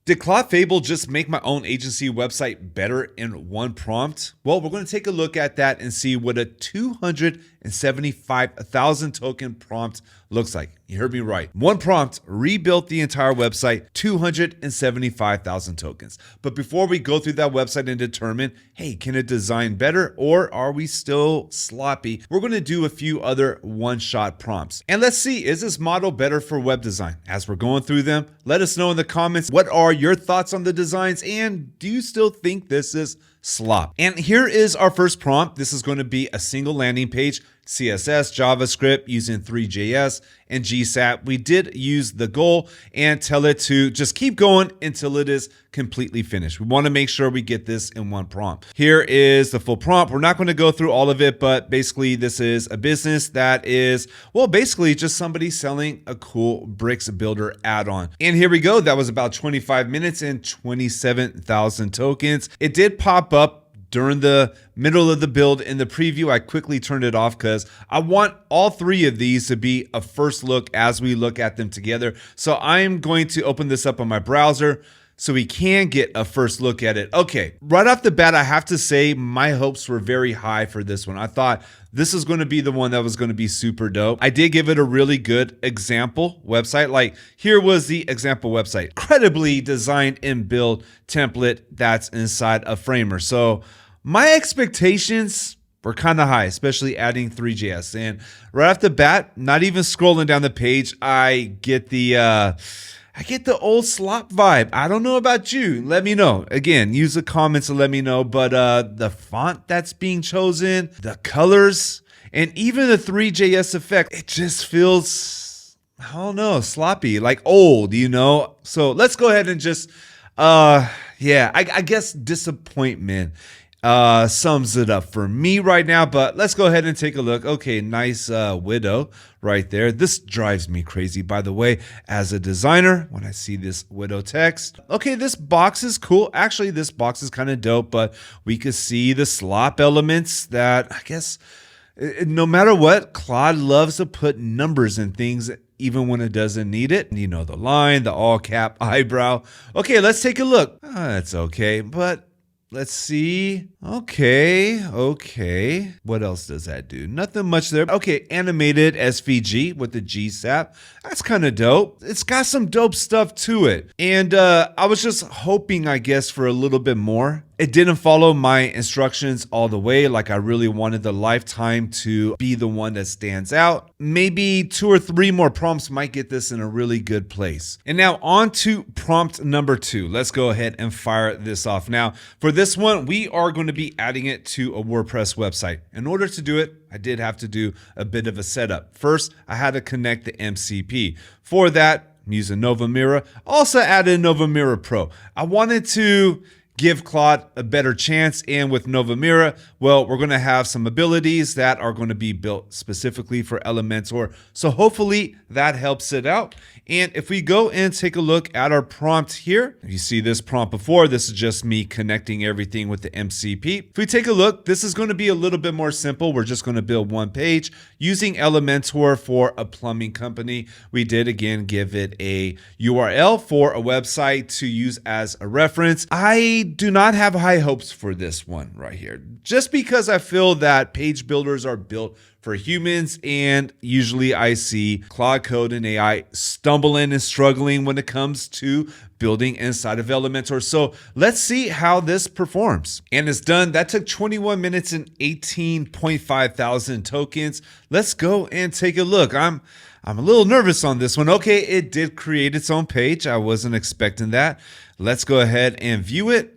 Did Claude Fable just make my own agency website better in one prompt? Well, we're going to take a look at that and see what a 275,000 token prompt looks like. You heard me right. One prompt rebuilt the entire website, 275,000 tokens. But before we go through that website and determine, hey, can it design better or are we still sloppy? We're going to do a few other one-shot prompts. And let's see, is this model better for web design? As we're going through them, let us know in the comments, what are your thoughts on the designs and do you still think this is slop? And here is our first prompt. This is going to be a single landing page, CSS, JavaScript using Three.js and GSAP. We did use the goal and tell it to just keep going until it is completely finished. We want to make sure we get this in one prompt. Here is the full prompt. We're not going to go through all of it, but basically this is a business that is, well, basically just somebody selling a cool bricks builder add-on. And here we go. That was about 25 minutes and 27,000 tokens. It did pop up during the middle of the build in the preview. I quickly turned it off because I want all three of these to be a first look as we look at them together. So I'm going to open this up on my browser so we can get a first look at it. Okay, right off the bat, I have to say my hopes were very high for this one. I thought this is going to be the one that was going to be super dope. I did give it a really good example website. Like here was the example website, incredibly designed and built template that's inside a Framer. So my expectations were kind of high, especially adding Three.js. And right off the bat, not even scrolling down the page, I get the old Slop vibe. I don't know about you. Let me know. Again, use the comments to let me know. But the font that's being chosen, the colors, and even the Three.js effect, it just feels, I don't know, sloppy, like old, you know? So let's go ahead and just, I guess disappointment sums it up for me right now, but let's go ahead and take a look. Okay, nice widow right there. This drives me crazy, by the way, as a designer when I see this widow text. Okay, this box is cool. Actually, this box is kind of dope, but we could see the slop elements that I guess no matter what, Claude loves to put numbers in things even when it doesn't need it. You know, the line, the all cap eyebrow. Okay, let's take a look. That's okay, but let's see. Okay. What else does that do? Nothing much there. Okay, animated SVG with the GSAP. That's kind of dope. It's got some dope stuff to it. And I was just hoping, I guess, for a little bit more. It didn't follow my instructions all the way. Like I really wanted the lifetime to be the one that stands out. Maybe 2 or 3 more prompts might get this in a really good place. And now on to prompt number 2. Let's go ahead and fire this off. Now for this one, we are going to be adding it to a WordPress website. In order to do it, I did have to do a bit of a setup. First, I had to connect the MCP. For that, I'm using Nova Mirror. Also added Nova Mirror Pro. I wanted to give Claude a better chance, and with Nova Mirror, well, we're going to have some abilities that are going to be built specifically for Elementor. So hopefully that helps it out. And if we go and take a look at our prompt here, you see this prompt before, this is just me connecting everything with the MCP. If we take a look, this is going to be a little bit more simple. We're just going to build one page using Elementor for a plumbing company. We did again give it a URL for a website to use as a reference. I do not have high hopes for this one right here, just because I feel that page builders are built for humans, and usually I see Claude Code and AI stumbling and struggling when it comes to building inside of Elementor. So let's see how this performs. And it's done. That took 21 minutes and 18.5 thousand tokens. Let's go and take a look. I'm a little nervous on this one. Okay, it did create its own page. I wasn't expecting that. Let's go ahead and view it.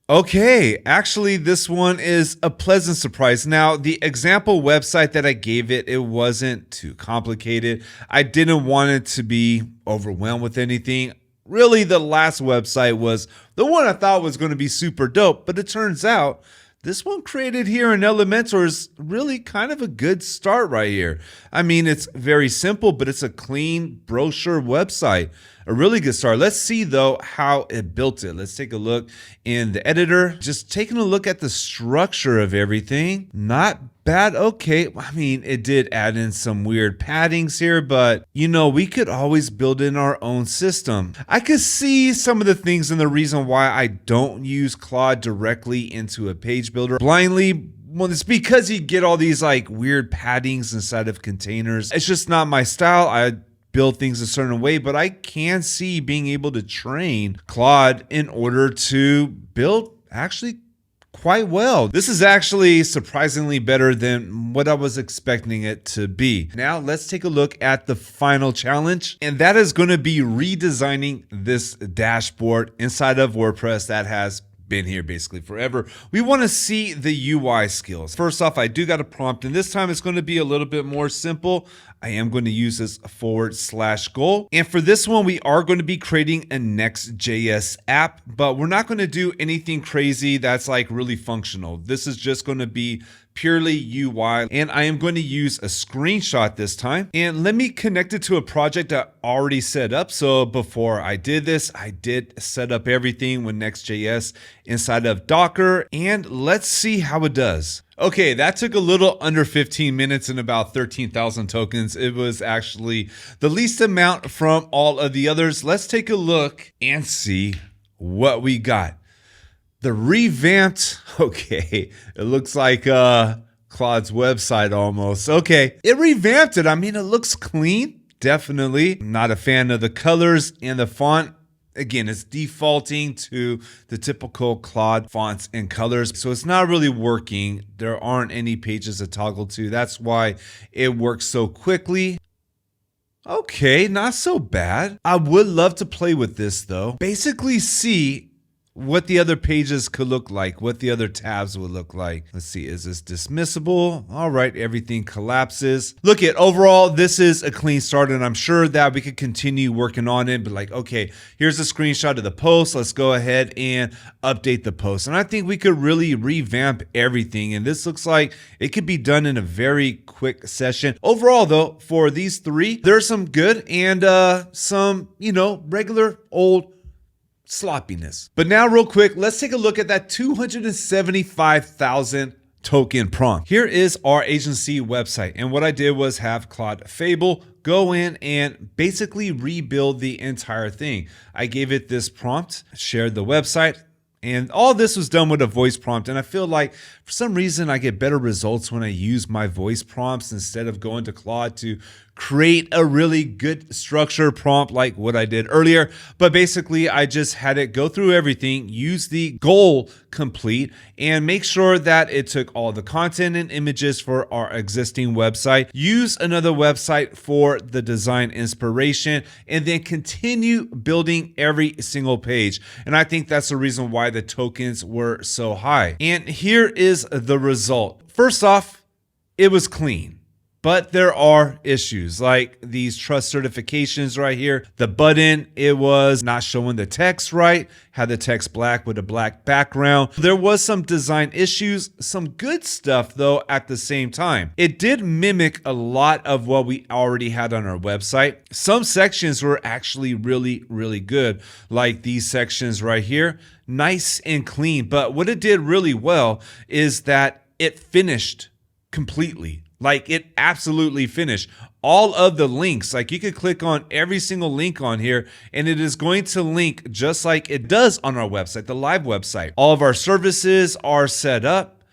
Okay, actually this one is a pleasant surprise. Now, the example website that I gave it, it wasn't too complicated. I didn't want it to be overwhelmed with anything. Really, the last website was the one I thought was going to be super dope, but it turns out this one created here in Elementor is really kind of a good start right here. I mean, it's very simple, but it's a clean brochure website. A really good start. Let's see though how it built it. Let's take a look in the editor. Just taking a look at the structure of everything. Not bad. Okay, I mean, it did add in some weird paddings here, but we could always build in our own system. I could see some of the things and the reason why I don't use Claude directly into a page builder blindly. Well, it's because you get all these like weird paddings inside of containers. It's just not my style. I build things a certain way, but I can see being able to train Claude in order to build actually quite well. This is actually surprisingly better than what I was expecting it to be. Now let's take a look at the final challenge, and that is going to be redesigning this dashboard inside of WordPress that has been here basically forever. We want to see the UI skills. First off, I do got a prompt, and this time it's going to be a little bit more simple. I am going to use this /goal. And for this one, we are going to be creating a Next.js app, but we're not going to do anything crazy that's like really functional. This is just going to be purely UI, and I am going to use a screenshot this time. And let me connect it to a project I already set up. So before I did this, I did set up everything with Next.js inside of Docker, and let's see how it does. Okay, that took a little under 15 minutes and about 13,000 tokens. It was actually the least amount from all of the others. Let's take a look and see what we got. The revamped, okay, it looks like Claude's website almost. Okay, it revamped it. I mean, it looks clean, definitely. I'm not a fan of the colors and the font. Again, it's defaulting to the typical Claude fonts and colors, so it's not really working. There aren't any pages to toggle to. That's why it works so quickly. Okay, not so bad. I would love to play with this though. Basically see what the other pages could look like, what the other tabs would look like. Let's see, is this dismissible? All right, everything collapses. Look at overall, this is a clean start, and I'm sure that we could continue working on it, but like, okay, here's a screenshot of the post. Let's go ahead and update the post. And I think we could really revamp everything. And this looks like it could be done in a very quick session. Overall though, for these three, there's some good and some, regular old sloppiness. But now real quick, let's take a look at that 275,000 token prompt. Here is our agency website. And what I did was have Claude Fable go in and basically rebuild the entire thing. I gave it this prompt, shared the website, and all this was done with a voice prompt. And I feel like for some reason I get better results when I use my voice prompts instead of going to Claude to create a really good structured prompt like what I did earlier. But basically I just had it go through everything, use the goal complete, and make sure that it took all the content and images for our existing website, use another website for the design inspiration, and then continue building every single page. And I think that's the reason why the tokens were so high. And here is the result. First off, it was clean. But there are issues like these trust certifications right here. The button, it was not showing the text right, had the text black with a black background. There was some design issues, some good stuff though at the same time. It did mimic a lot of what we already had on our website. Some sections were actually really, really good, like these sections right here, nice and clean. But what it did really well is that it finished completely. Like it absolutely finished. All of the links, like you could click on every single link on here and it is going to link just like it does on our website, the live website. All of our services are set up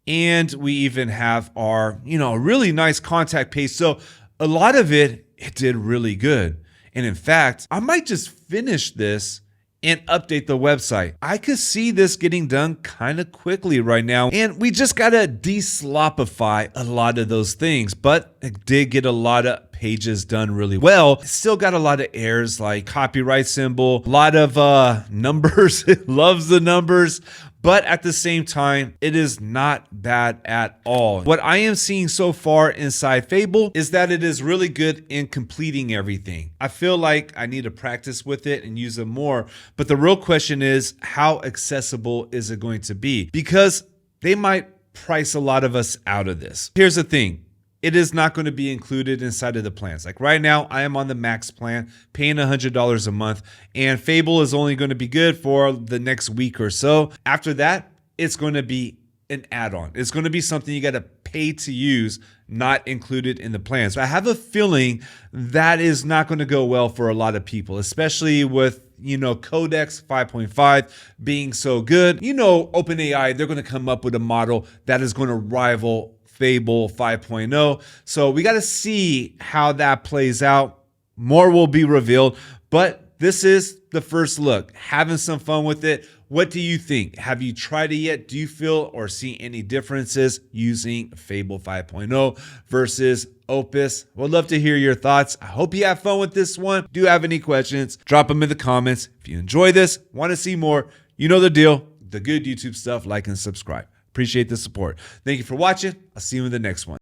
and we even have our, really nice contact page. So a lot of it did really good. And in fact, I might just finish this and update the website. I could see this getting done kind of quickly right now. And we just got to de-slopify a lot of those things, but it did get a lot of pages done really well. It still got a lot of errors like copyright symbol, a lot of numbers. It loves the numbers. But at the same time, it is not bad at all. What I am seeing so far inside Fable is that it is really good in completing everything. I feel like I need to practice with it and use it more. But the real question is, how accessible is it going to be? Because they might price a lot of us out of this. Here's the thing. It is not going to be included inside of the plans. Like right now, I am on the max plan, paying $100 a month, and Fable is only going to be good for the next week or so. After that, it's going to be an add-on. It's going to be something you got to pay to use, not included in the plan. So I have a feeling that is not going to go well for a lot of people, especially with Codex 5.5 being so good. OpenAI, they're going to come up with a model that is going to rival Fable 5.0. So we got to see how that plays out. More will be revealed, but this is the first look. Having some fun with it. What do you think? Have you tried it yet? Do you feel or see any differences using Fable 5.0 versus Opus? Would love to hear your thoughts. I hope you have fun with this one. Do you have any questions? Drop them in the comments. If you enjoy this, want to see more, you know the deal. The good YouTube stuff, like and subscribe. Appreciate the support. Thank you for watching. I'll see you in the next one.